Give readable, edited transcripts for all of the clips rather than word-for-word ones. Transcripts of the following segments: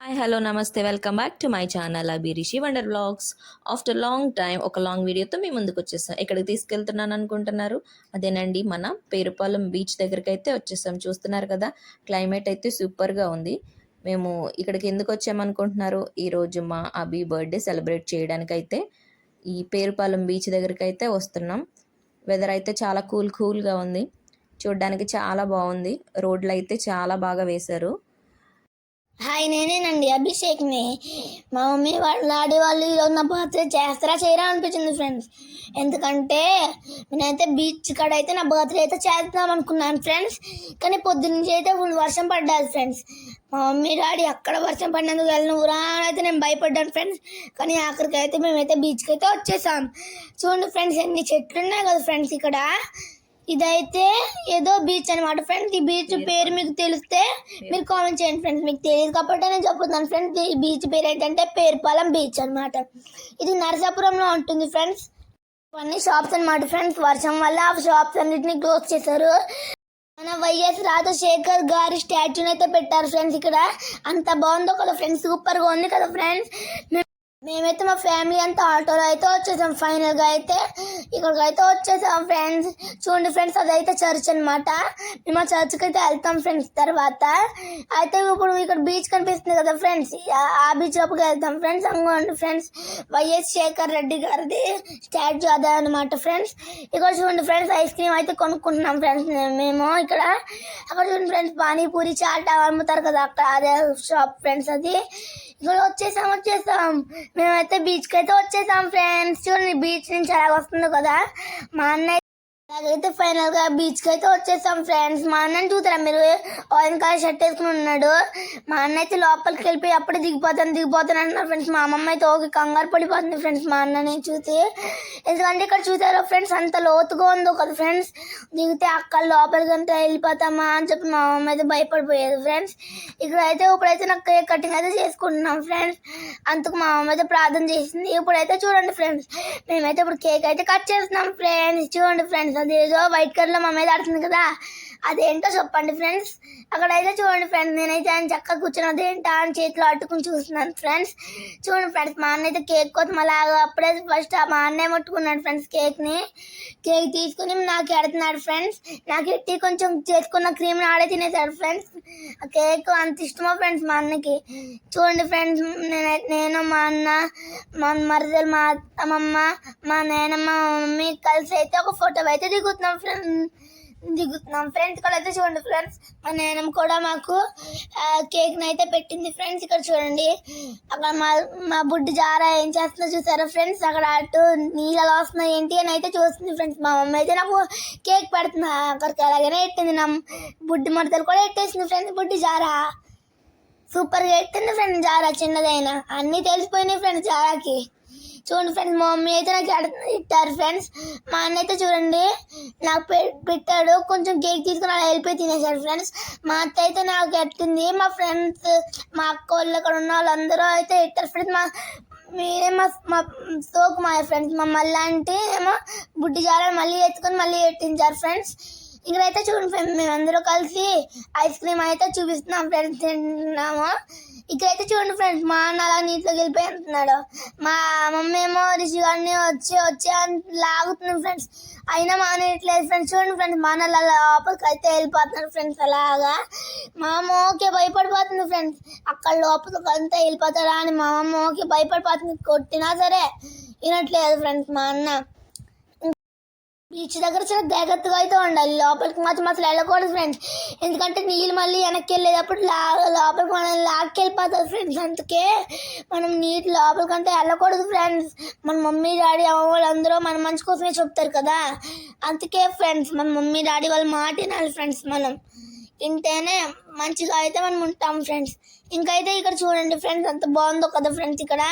Hi hello నమస్తే welcome back to my channel Abhirishi wonder vlogs. After long time ఒక long వీడియోతో మీ ముందుకు వచ్చేసాం. ఎక్కడికి తీసుకెళ్తున్నాను అనుకుంటున్నారు? అదేనండి, మన పేరుపాలెం బీచ్ దగ్గరికి అయితే వచ్చేసాం. చూస్తున్నారు కదా, క్లైమేట్ అయితే సూపర్గా ఉంది. మేము ఇక్కడికి ఎందుకు వచ్చామనుకుంటున్నారు? ఈరోజు మా అభి బర్త్డే సెలబ్రేట్ చేయడానికి అయితే ఈ పేరుపాలెం బీచ్ దగ్గరికి అయితే వస్తున్నాం. వెదర్ అయితే చాలా కూల్గా ఉంది. చూడడానికి చాలా బాగుంది. రోడ్లు అయితే చాలా బాగా వేశారు. హాయ్, నేనేనండి అభిషేక్ని. మా మమ్మీ వాళ్ళ డాడీ వాళ్ళు ఈరోజు నా బర్త్డే చేస్తారా చేయరా అనిపించింది ఫ్రెండ్స్. ఎందుకంటే నేనైతే బీచ్ కాడ అయితే నా బర్త్డే అయితే చేద్దాం అనుకున్నాను ఫ్రెండ్స్. కానీ పొద్దున్నుంచి అయితే ఫుల్ వర్షం పడ్డాది ఫ్రెండ్స్. మా మమ్మీ డాడీ అక్కడ వర్షం పడినందుకు వెళ్ళినవురా అని అయితే నేను భయపడ్డాను ఫ్రెండ్స్. కానీ ఆఖరికి అయితే మేమైతే బీచ్కి అయితే వచ్చేసాం. చూడండి ఫ్రెండ్స్, ఎన్ని చెట్లు ఉన్నాయి కదా ఫ్రెండ్స్ ఇక్కడ. ఇదైతే ఏదో బీచ్ అనమాట ఫ్రెండ్స్. ఈ బీచ్ పేరు మీకు తెలిస్తే మీరు కామెంట్ చేయండి ఫ్రెండ్స్. మీకు తెలియదు కాబట్టి నేను చెప్తున్నాను ఫ్రెండ్స్. ఈ బీచ్ పేరు ఏంటంటే పేరుపాలెం బీచ్ అనమాట. ఇది నరసాపురంలో ఉంటుంది ఫ్రెండ్స్. అన్ని షాప్స్ అనమాట ఫ్రెండ్స్. వర్షం వల్ల ఆ షాప్స్ అన్నిటిని క్లోజ్ చేశారు. మన వైఎస్ రాజశేఖర్ గారి స్టాచ్యూని అయితే పెట్టారు ఫ్రెండ్స్. ఇక్కడ అంత బాగుందో కదా ఫ్రెండ్స్, సూపర్గా ఉంది కదా ఫ్రెండ్స్. మేమైతే మా ఫ్యామిలీ అంతా ఆటోలో అయితే వచ్చేసాం. ఫైనల్గా అయితే ఇక్కడికి అయితే వచ్చేసాం ఫ్రెండ్స్. చూడండి ఫ్రెండ్స్, అదైతే చర్చ్ అనమాట. మేము ఆ చర్చ్కి అయితే వెళ్తాం ఫ్రెండ్స్. తర్వాత అయితే ఇప్పుడు ఇక్కడ బీచ్ కనిపిస్తుంది కదా ఫ్రెండ్స్, ఆ బీచ్ లోపలికి వెళ్తాం ఫ్రెండ్స్. అంగోండి ఫ్రెండ్స్, వైఎస్ శేఖర్ రెడ్డి గారిది స్టాచ్యూ అదే అనమాట ఫ్రెండ్స్. ఇక్కడ చూడండి ఫ్రెండ్స్, ఐస్ క్రీమ్ అయితే కొనుక్కుంటున్నాం ఫ్రెండ్స్ మేము ఇక్కడ. అక్కడ చూడండి ఫ్రెండ్స్, పానీపూరి చాట్ అమ్ముతారు కదా అక్కడ, అదే షాప్ ఫ్రెండ్స్ అది. ఇక్కడ వచ్చేసాం మేమైతే బీచ్కి అయితే వచ్చేసాం ఫ్రెండ్స్. చూడండి బీచ్ నుంచి అలాగ వస్తుంది కదా. మా అన్నయ్య అలాగైతే ఫైనల్ గా బీచ్ కి అయితే వచ్చేసాం ఫ్రెండ్స్. మా అన్నని చూస్తారా మీరు, ఆరెంజ్ కలర్ షర్ట్ వేసుకుని ఉన్నాడు. మా అన్న అయితే లోపలికి వెళ్ళిపోయి అప్పుడే దిగిపోతాను అంటున్నారు ఫ్రెండ్స్. మా అమ్మమ్మ అయితే ఓకే కంగారు పడిపోతుంది ఫ్రెండ్స్ మా అన్నని చూసి. ఎందుకంటే ఇక్కడ చూసారా ఫ్రెండ్స్, అంత లోతుగా ఉందో కదా ఫ్రెండ్స్. దిగితే అక్కడ లోపలికి అంతా వెళ్ళిపోతామా అని చెప్పి మా అమ్మ అయితే భయపడిపోయేది ఫ్రెండ్స్. ఇక్కడ అయితే ఇప్పుడైతే నాకు కేక్ కటింగ్ అయితే చేసుకుంటున్నాం ఫ్రెండ్స్. అందుకు మా అమ్మ అయితే ప్రార్థన చేసింది. ఇప్పుడైతే చూడండి ఫ్రెండ్స్, మేమైతే ఇప్పుడు కేక్ అయితే కట్ చేస్తున్నాం ఫ్రెండ్స్. చూడండి ఫ్రెండ్స్, అదేదో వైట్ కలర్ లో మా మీద ఆడుతుంది కదా, అదేంటో చెప్పండి ఫ్రెండ్స్. అక్కడైతే చూడండి ఫ్రెండ్స్, నేనైతే ఆయన చక్కగా కూర్చొని అదేంటా అని చేతిలో అట్టుకుని చూస్తున్నాను ఫ్రెండ్స్. చూడండి ఫ్రెండ్స్, మా అన్న అయితే కేక్ కోసం అలాగా అప్పుడే ఫస్ట్ మా అన్నయ్య ముట్టుకున్నాడు ఫ్రెండ్స్. కేక్ తీసుకుని నాకు ఎడుతున్నాడు ఫ్రెండ్స్. నాకు ఎట్టి కొంచెం చేసుకున్న క్రీమ్ ఆడే తినేసాడు ఫ్రెండ్స్. ఆ కేక్ అంత ఇష్టమో ఫ్రెండ్స్ మా అన్నకి. చూడండి ఫ్రెండ్స్, నేను మా అన్న, మా మరదలు, మా అమ్మమ్మ, మా నాయనమ్మ, మా మమ్మీ కలిసి అయితే ఒక ఫోటో అయితే దిగుతున్నాం ఫ్రెండ్స్. ఇక్కడ అయితే చూడండి ఫ్రెండ్స్, మా నాయనమ్మ కూడా మాకు కేక్ అయితే పెట్టింది ఫ్రెండ్స్. ఇక్కడ చూడండి, అక్కడ మా బుడ్డి జారా ఏం చేస్తుందో చూసారా ఫ్రెండ్స్. అక్కడ అటు నీళ్ళు ఎలా వస్తున్నాయి ఏంటి అని అయితే చూస్తుంది ఫ్రెండ్స్. మా మమ్మీ అయితే నాకు కేక్ పెడుతుంది. అక్కడికి అలాగనే పెట్టింది. నా బుడ్డి మడతలు కూడా పెట్టేసింది ఫ్రెండ్స్. బుడ్డి జారా సూపర్గా పెట్టింది ఫ్రెండ్స్. జారా చిన్నదైనా అన్నీ తెలిసిపోయినాయి ఫ్రెండ్స్ జారాకి. చూడండి ఫ్రెండ్స్, మా మమ్మీ అయితే నాకు ఇట్టారు ఫ్రెండ్స్. మా అన్న అయితే చూడండి నాకు పెట్టాడు. కొంచెం కేక్ తీసుకుని అలా వెళ్ళిపోయి తినేసాడు ఫ్రెండ్స్. మా అత్త అయితే నాకు ఎట్టింది. మా ఫ్రెండ్స్, మా అక్క వాళ్ళు అక్కడ ఉన్న వాళ్ళందరూ అయితే ఇట్టారు ఫ్రెండ్స్. మీరే మా సోకు మా ఫ్రెండ్స్, మా మళ్ళీ ఏమో బుడ్డి జారా మళ్ళీ ఎత్తుకొని మళ్ళీ పెట్టించారు ఫ్రెండ్స్. ఇక్కడైతే చూడండి ఫ్రెండ్స్, మేమందరూ కలిసి ఐస్ క్రీమ్ అయితే చూపిస్తున్నాం ఫ్రెండ్స్, తింటున్నాము. ఇక్కడైతే చూడండి ఫ్రెండ్స్, మా అన్న అలా నీటిలోకి వెళ్ళిపోయి అంటున్నాడు. మా మమ్మీ ఏమో రిషి గారిని వచ్చి అని లాగుతుంది ఫ్రెండ్స్. అయినా మానేయట్లేదు ఫ్రెండ్స్. చూడండి ఫ్రెండ్స్, మా అన్న లోపలికి అయితే వెళ్ళిపోతున్నాడు ఫ్రెండ్స్. అలాగా మా అమ్మ ఓకే భయపడిపోతుంది ఫ్రెండ్స్. అక్కడ లోపలికి అంతా వెళ్ళిపోతాడా అని మా అమ్మ ఓకే భయపడిపోతుంది. కొట్టినా సరే వినట్లేదు ఫ్రెండ్స్ మా అన్న. బీచ్ దగ్గర చాలా జాగ్రత్తగా అయితే ఉండాలి. లోపలికి మాత్రం అసలు వెళ్ళకూడదు ఫ్రెండ్స్. ఎందుకంటే నీళ్ళు మళ్ళీ వెనక్కి వెళ్ళేటప్పుడు లోపలికి మనం లాక్కెళ్ళిపోతుంది ఫ్రెండ్స్. అందుకే మనం నీటి లోపలికంటే వెళ్ళకూడదు ఫ్రెండ్స్. మన మమ్మీ డాడీ అమ్మ వాళ్ళందరూ మన మంచి కోసమే చెప్తారు కదా. అందుకే ఫ్రెండ్స్, మన మమ్మీ డాడీ వాళ్ళు మాట వినాలి ఫ్రెండ్స్. మనం వింటేనే మంచిగా అయితే మనం ఉంటాం ఫ్రెండ్స్. ఇంకైతే ఇక్కడ చూడండి ఫ్రెండ్స్, అంత బాగుందో కదా ఫ్రెండ్స్. ఇక్కడ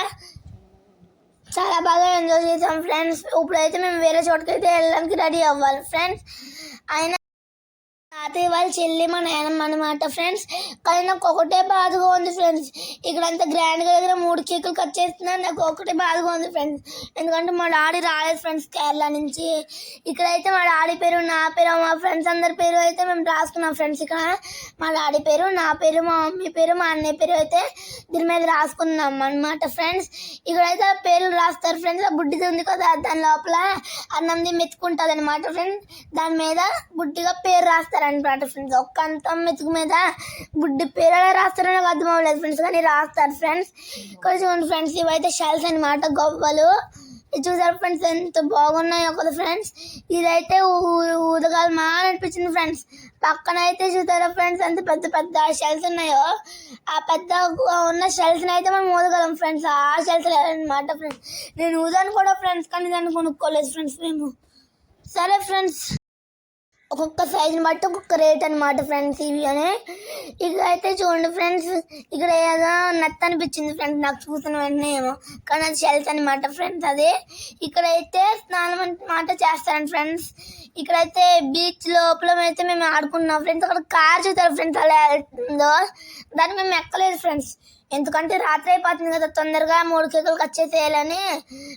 చాలా బాగా ఎంజాయ్ చేసాం ఫ్రెండ్స్. ఇప్పుడైతే మేము వేరే చోటుకైతే వెళ్ళడానికి రెడీ అవ్వాలి ఫ్రెండ్స్. అయినా తాతయ్య వాళ్ళ చెల్లి మా నాయనమ్మ అనమాట ఫ్రెండ్స్. కానీ నాకు ఒకటే బాధగా ఉంది ఫ్రెండ్స్, ఇక్కడ అంత గ్రాండ్గా దగ్గర 3 కేకులు కట్ చేస్తున్నారు. నాకు ఒకటే బాధగా ఉంది ఫ్రెండ్స్, ఎందుకంటే మా డాడీ రాలేదు ఫ్రెండ్స్ కేరళ నుంచి. ఇక్కడైతే మా డాడీ పేరు, నా పేరు, మా ఫ్రెండ్స్ అందరి పేరు అయితే మేము రాసుకున్నాం ఫ్రెండ్స్. ఇక్కడ మా డాడీ పేరు, నా పేరు, మా మమ్మీ పేరు, మా అన్నయ్య పేరు అయితే దీని మీద రాసుకున్నాం అనమాట ఫ్రెండ్స్. ఇక్కడైతే పేర్లు రాస్తారు ఫ్రెండ్స్. ఆ బుడ్డిది ఉంది కదా, దాని లోపల అన్నంది మెతుకుంటుంది అనమాట ఫ్రెండ్స్. దాని మీద బుడ్డిగా పేరు రాస్తారు అనమాట ఫ్రెండ్స్. ఒక్క అంతం మెతుకు మీద బుడ్డి పేరు ఎలా రాస్తారో నాకు అర్థం అవ్వలేదు ఫ్రెండ్స్, కానీ రాస్తారు ఫ్రెండ్స్. ఇక్కడ చూడండి ఫ్రెండ్స్, ఇవైతే షెల్స్ అనమాట, గవ్వలు. ఇది చూసారు ఫ్రెండ్స్ ఎంత బాగున్నాయో కదా ఫ్రెండ్స్. ఇదైతే ఊదగాలమా అని అనిపించింది ఫ్రెండ్స్. పక్కన అయితే చూసారా ఫ్రెండ్స్ ఎంత పెద్ద పెద్ద షెల్స్ ఉన్నాయో. ఆ పెద్ద ఉన్న షెల్స్ని అయితే మనం ఊదగలం ఫ్రెండ్స్. ఆ షెల్స్ అనమాట ఫ్రెండ్స్. నేను ఊదాను కూడా ఫ్రెండ్స్, కానీ దాన్ని కొనుక్కోలేదు ఫ్రెండ్స్ మేము. సరే ఫ్రెండ్స్, ఒక్కొక్క సైజుని బట్టి ఒక్కొక్క రేట్ అనమాట ఫ్రెండ్స్ ఇవి అని. ఇక అయితే చూడండి ఫ్రెండ్స్, ఇక్కడ ఏదో నత్త అనిపించింది ఫ్రెండ్స్ నాకు చూసిన వెంటనే ఏమో, కానీ అది షెల్స్ అనమాట ఫ్రెండ్స్. అదే ఇక్కడైతే స్నానం అన్నమాట చేస్తారండి ఫ్రెండ్స్. ఇక్కడైతే బీచ్ లోపల అయితే మేము ఆడుకున్నాం ఫ్రెండ్స్. అక్కడ కార్ చూస్తారు ఫ్రెండ్స్ అలా వెళ్తుందో, దాన్ని మేము ఎక్కలేదు ఫ్రెండ్స్, ఎందుకంటే రాత్రి అయిపోతుంది కదా, తొందరగా 3 కేకులు కట్ చేసేయాలని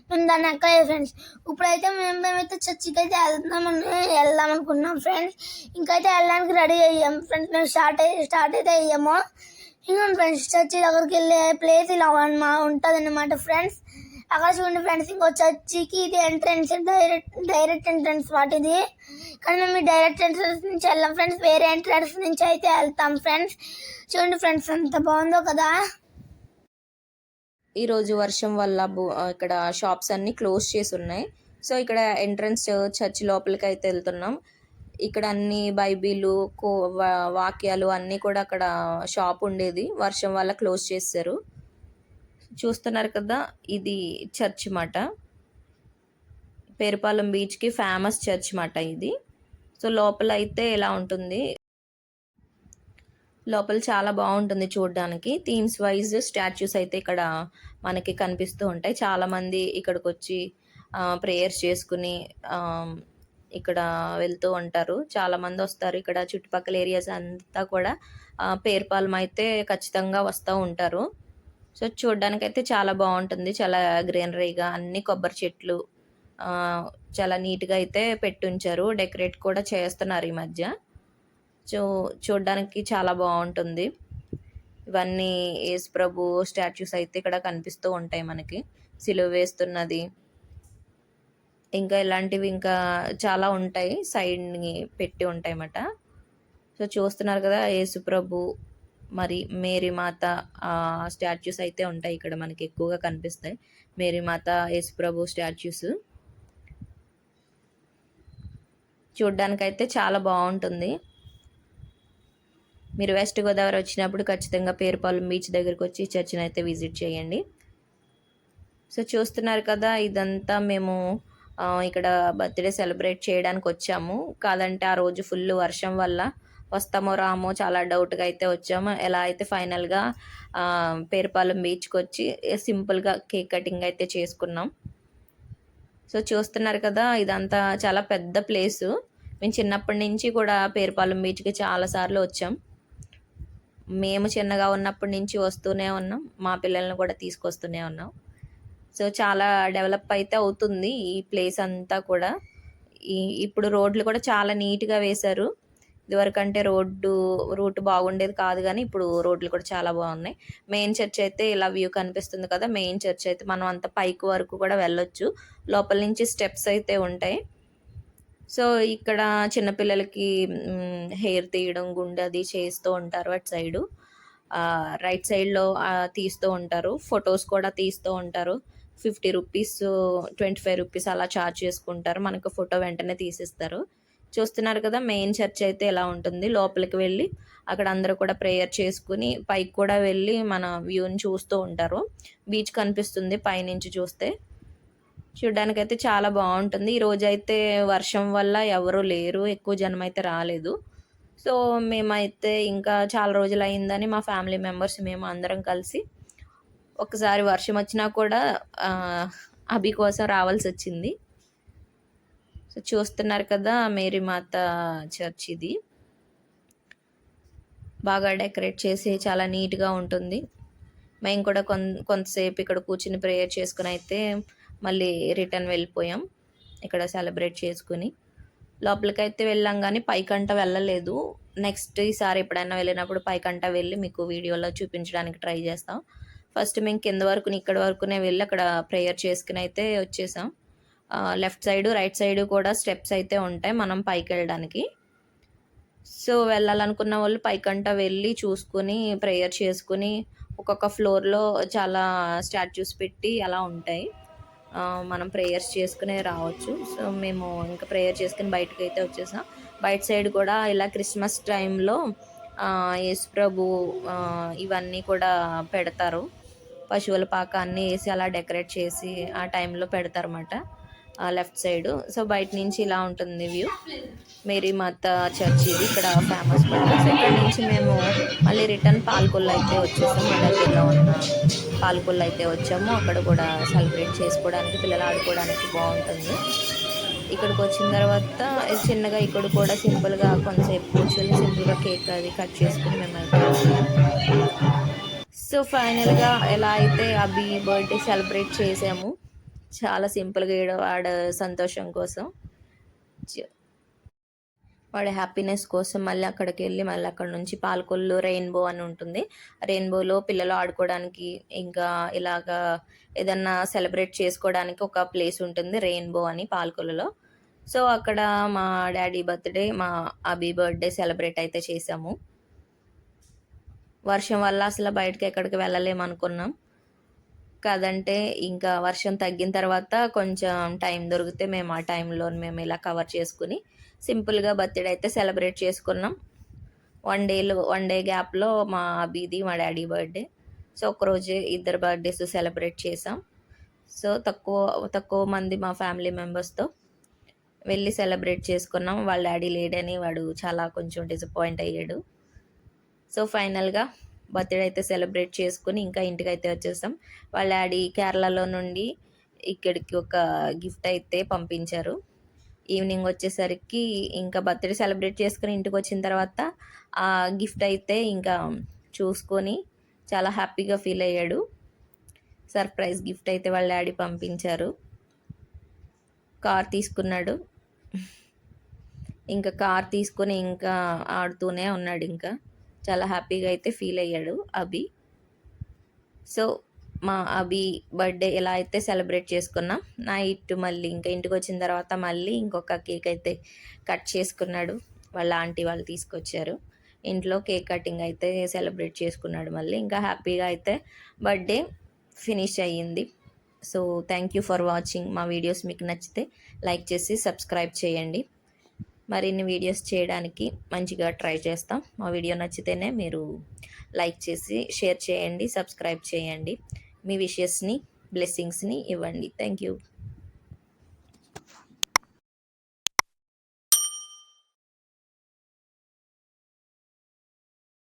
మేము దాన్ని ఎక్కలేదు ఫ్రెండ్స్. ఇప్పుడైతే మేమైతే చర్చికి అయితే వెళ్దాం అనుకున్నాం ఫ్రెండ్స్. ఇంకైతే వెళ్ళడానికి రెడీ అయ్యాం ఫ్రెండ్స్. మేము స్టార్ట్ అయితే అయ్యాము. ఇంకా ఫ్రెండ్స్ చర్చి దగ్గరికి వెళ్ళే ప్లేస్ ఇలా ఉంటుంది అన్నమాట ఫ్రెండ్స్. అక్కడ చూడండి ఫ్రెండ్స్, ఇంకో చర్చికి ఇది ఎంట్రెన్స్, డైరెక్ట్ ఎంట్రెన్స్ వాటిది. కానీ మేము డైరెక్ట్ ఎంట్రెన్స్ నుంచి వెళ్ళాం ఫ్రెండ్స్, వేరే ఎంట్రెన్స్ నుంచి అయితే వెళ్తాం ఫ్రెండ్స్. చూడండి ఫ్రెండ్స్ ఎంత బాగుందో కదా. ఈరోజు వర్షం వల్ల ఇక్కడ షాప్స్ అన్నీ క్లోజ్ చేసి ఉన్నాయి. సో ఇక్కడ ఎంట్రన్స్ చర్చ్ లోపలికి అయితే వెళ్తున్నాం. ఇక్కడ అన్ని బైబిలు వాక్యాలు అన్నీ కూడా అక్కడ షాప్ ఉండేది, వర్షం వల్ల క్లోజ్ చేశారు. చూస్తున్నారు కదా, ఇది చర్చ్ మాట, పేరుపాలెం బీచ్కి ఫేమస్ చర్చ్ మాట ఇది. సో లోపల అయితే ఇలా ఉంటుంది, లోపల చాలా బాగుంటుంది చూడడానికి. థీమ్స్ వైజ్ స్టాచ్యూస్ అయితే ఇక్కడ మనకి కనిపిస్తూ ఉంటాయి. చాలామంది ఇక్కడికి వచ్చి ప్రేయర్స్ చేసుకుని ఇక్కడ వెళ్తూ ఉంటారు. చాలామంది వస్తారు ఇక్కడ, చుట్టుపక్కల ఏరియాస్ అంతా కూడా పేరుపాలెం అయితే ఖచ్చితంగా వస్తూ ఉంటారు. సో చూడడానికి అయితే చాలా బాగుంటుంది, చాలా గ్రీనరీగా, అన్ని కొబ్బరి చెట్లు చాలా నీట్గా అయితే పెట్టుంచారు. డెకరేట్ కూడా చేస్తున్నారు ఈ మధ్య. చూడడానికి చాలా బాగుంటుంది. ఇవన్నీ యేసు ప్రభు స్టాచ్యూస్ అయితే ఇక్కడ కనిపిస్తూ ఉంటాయి మనకి, సిలువ వేస్తున్నది, ఇంకా ఇలాంటివి ఇంకా చాలా ఉంటాయి, సైడ్ని పెట్టి ఉంటాయి అన్నమాట. సో చూస్తున్నారు కదా, యేసు ప్రభు మరి మేరీ మాత స్టాచ్యూస్ అయితే ఉంటాయి ఇక్కడ మనకి, ఎక్కువగా కనిపిస్తాయి మేరీ మాత, యేసు ప్రభు స్టాచ్యూస్. చూడ్డానికైతే చాలా బాగుంటుంది. మీరు వెస్ట్ గోదావరి వచ్చినప్పుడు ఖచ్చితంగా పేరుపాలెం బీచ్ దగ్గరికి వచ్చి చర్చిని అయితే విజిట్ చేయండి. సో చూస్తున్నారు కదా, ఇదంతా మేము ఇక్కడ బర్త్డే సెలబ్రేట్ చేయడానికి వచ్చాము. కాదంటే ఆ రోజు ఫుల్ వర్షం వల్ల వస్తామో రామో చాలా డౌట్గా అయితే వచ్చాము. ఎలా అయితే ఫైనల్గా పేరుపాలెం బీచ్కి వచ్చి సింపుల్గా కేక్ కటింగ్ అయితే చేసుకున్నాం. సో చూస్తున్నారు కదా, ఇదంతా చాలా పెద్ద ప్లేసు. మేము చిన్నప్పటి నుంచి కూడా పేరుపాలెం బీచ్కి చాలాసార్లు వచ్చాం. మేము చిన్నగా ఉన్నప్పటి నుంచి వస్తూనే ఉన్నాం, మా పిల్లల్ని కూడా తీసుకొస్తూనే ఉన్నాం. సో చాలా డెవలప్ అయితే అవుతుంది ఈ ప్లేస్ అంతా కూడా. ఇప్పుడు రోడ్లు కూడా చాలా నీట్గా వేశారు. ఇదివరకంటే రూట్ బాగుండేది కాదు, కానీ ఇప్పుడు రోడ్లు కూడా చాలా బాగున్నాయి. మెయిన్ చర్చ్ అయితే ఇలా వ్యూ కనిపిస్తుంది కదా, మెయిన్ చర్చ్ అయితే మనం అంత పైకి వరకు కూడా వెళ్ళొచ్చు, లోపల నుంచి స్టెప్స్ అయితే ఉంటాయి. సో ఇక్కడ చిన్నపిల్లలకి హెయిర్ తీయడం, గుండె అది చేస్తూ ఉంటారు. అటు సైడు రైట్ సైడ్లో తీస్తూ ఉంటారు, ఫొటోస్ కూడా తీస్తూ ఉంటారు. 50 రూపీస్, 25 రూపీస్ అలా ఛార్జ్ చేసుకుంటారు, మనకు ఫోటో వెంటనే తీసిస్తారు. చూస్తున్నారు కదా, మెయిన్ చర్చ్ అయితే ఎలా ఉంటుంది. లోపలికి వెళ్ళి అక్కడ అందరూ కూడా ప్రేయర్ చేసుకుని పైకి కూడా వెళ్ళి మన వ్యూని చూస్తూ ఉంటారు. బీచ్ కనిపిస్తుంది పైనుంచి చూస్తే, చూడడానికి అయితే చాలా బాగుంటుంది. ఈరోజు అయితే వర్షం వల్ల ఎవరు లేరు, ఎక్కువ జనం అయితే రాలేదు. సో మేమైతే ఇంకా చాలా రోజులు అయిందని మా ఫ్యామిలీ మెంబర్స్ మేము అందరం కలిసి ఒకసారి వర్షం వచ్చినా కూడా అభి కోసం రావాల్సి వచ్చింది. సో చూస్తున్నారు కదా, మేరీ మాత చర్చ్ ఇది. బాగా డెకరేట్ చేసి చాలా నీట్గా ఉంటుంది. మేము కూడా కొంతసేపు ఇక్కడ కూర్చుని ప్రేయర్ చేసుకుని అయితే మళ్ళీ రిటర్న్ వెళ్ళిపోయాం. ఇక్కడ సెలబ్రేట్ చేసుకుని లోపలికైతే వెళ్ళాం, కానీ పైకంట వెళ్ళలేదు. నెక్స్ట్ ఈసారి ఎప్పుడైనా వెళ్ళినప్పుడు పైకంట వెళ్ళి మీకు వీడియోలో చూపించడానికి ట్రై చేస్తాం. ఫస్ట్ మేము కింద వరకు ఇక్కడ వరకునే వెళ్ళి అక్కడ ప్రేయర్ చేసుకుని అయితే వచ్చేసాం. లెఫ్ట్ సైడు రైట్ సైడు కూడా స్టెప్స్ అయితే ఉంటాయి మనం పైకి వెళ్ళడానికి. సో వెళ్ళాలనుకున్న వాళ్ళు పైకంట వెళ్ళి చూసుకుని ప్రేయర్ చేసుకుని ఒక్కొక్క ఫ్లోర్లో చాలా స్టాచ్యూస్ పెట్టి అలా ఉంటాయి. మనం ప్రేయర్స్ చేసుకునే రావచ్చు. సో మేము ఇంకా ప్రేయర్ చేసుకుని బయటకు అయితే వచ్చేసాం. బయట సైడ్ కూడా ఇలా క్రిస్మస్ టైంలో యేసుప్రభు ఇవన్నీ కూడా పెడతారు. పశువుల పాక అన్నీ వేసి అలా డెకరేట్ చేసి ఆ టైంలో పెడతారన్నమాట లెఫ్ట్ సైడు. సో బయట నుంచి ఇలా ఉంటుంది వ్యూ. మేరీ మాత చర్చ్ ఇది ఇక్కడ ఫేమస్ మాట. సో ఇక్కడ నుంచి మేము మళ్ళీ రిటర్న్ పాల్కొల్లు అయితే వచ్చేసాము. మా దగ్గరలో ఉన్న పాల్కొల్లు అయితే వచ్చాము. అక్కడ కూడా సెలబ్రేట్ చేసుకోవడానికి పిల్లలు ఆడుకోవడానికి బాగుంటుంది. ఇక్కడికి వచ్చిన తర్వాత చిన్నగా ఇక్కడ కూడా సింపుల్గా కొంతసేపు కూర్చొని సింపుల్గా కేక్ అది కట్ చేసుకుని మేమైతే. సో ఫైనల్గా ఎలా అయితే అభి బర్త్డే సెలబ్రేట్ చేసాము, చాలా సింపుల్గా వాడు సంతోషం కోసం, వాడి హ్యాపీనెస్ కోసం మళ్ళీ అక్కడికి వెళ్ళి మళ్ళీ అక్కడ నుంచి పాల్కొల్లు రెయిన్బో అని ఉంటుంది. రెయిన్బోలో పిల్లలు ఆడుకోవడానికి ఇంకా ఇలాగా ఏదన్నా సెలబ్రేట్ చేసుకోవడానికి ఒక ప్లేస్ ఉంటుంది రెయిన్బో అని పాల్కొల్లులో. సో అక్కడ మా డాడీ బర్త్డే, మా అభి బర్త్డే సెలబ్రేట్ అయితే చేసాము. వర్షం వల్ల అసలు బయటకి ఎక్కడికి వెళ్ళలేమనుకున్నాం. కాదంటే ఇంకా వర్షం తగ్గిన తర్వాత కొంచెం టైం దొరికితే మేము ఆ టైంలో మేము ఇలా కవర్ చేసుకుని సింపుల్గా బర్త్డే అయితే సెలబ్రేట్ చేసుకున్నాం. వన్ డే గ్యాప్లో మా అభిది మా డాడీ బర్త్డే. సో ఒకరోజే ఇద్దరు బర్త్డేస్ సెలబ్రేట్ చేసాం. సో తక్కువ మంది మా ఫ్యామిలీ మెంబర్స్తో వెళ్ళి సెలబ్రేట్ చేసుకున్నాం. వాళ్ళ డాడీ లేడని వాడు చాలా కొంచెం డిసప్పాయింట్ అయ్యాడు. సో ఫైనల్గా బర్త్డే అయితే సెలబ్రేట్ చేసుకుని ఇంకా ఇంటికి అయితే వచ్చేసాం. వాళ్ళ డాడీ కేరళలో నుండి ఇక్కడికి ఒక గిఫ్ట్ అయితే పంపించారు. ఈవినింగ్ వచ్చేసరికి ఇంకా బర్త్డే సెలబ్రేట్ చేసుకుని ఇంటికి వచ్చిన తర్వాత ఆ గిఫ్ట్ అయితే ఇంకా చూసుకొని చాలా హ్యాపీగా ఫీల్ అయ్యాడు. సర్ప్రైజ్ గిఫ్ట్ అయితే వాళ్ళ డాడీ పంపించారు. కార్ తీసుకున్నాడు. ఇంకా కార్ తీసుకొని ఇంకా ఆడుతూనే ఉన్నాడు. ఇంకా చాలా హ్యాపీగా అయితే ఫీల్ అయ్యాడు అభి. సో మా అభి బర్త్డే ఎలా అయితే సెలబ్రేట్ చేసుకున్నాం, నైట్ మళ్ళీ ఇంకా ఇంటికి వచ్చిన తర్వాత మళ్ళీ ఇంకొక కేక్ అయితే కట్ చేసుకున్నాడు. వాళ్ళ ఆంటీ వాళ్ళు తీసుకొచ్చారు. ఇంట్లో కేక్ కటింగ్ అయితే సెలబ్రేట్ చేసుకున్నాడు. మళ్ళీ ఇంకా హ్యాపీగా అయితే బర్త్డే ఫినిష్ అయ్యింది. So thank you for watching. మా వీడియోస్ మీకు నచ్చితే లైక్ చేసి సబ్స్క్రైబ్ చేయండి. మరిన్ని వీడియోస్ చేయడానికి మంచిగా ట్రై చేస్తాం. మా వీడియో నచ్చితేనే మీరు లైక్ చేసి షేర్ చేయండి, సబ్స్క్రైబ్ చేయండి. మీ విషెస్ని బ్లెస్సింగ్స్ని ఇవ్వండి. Thank you.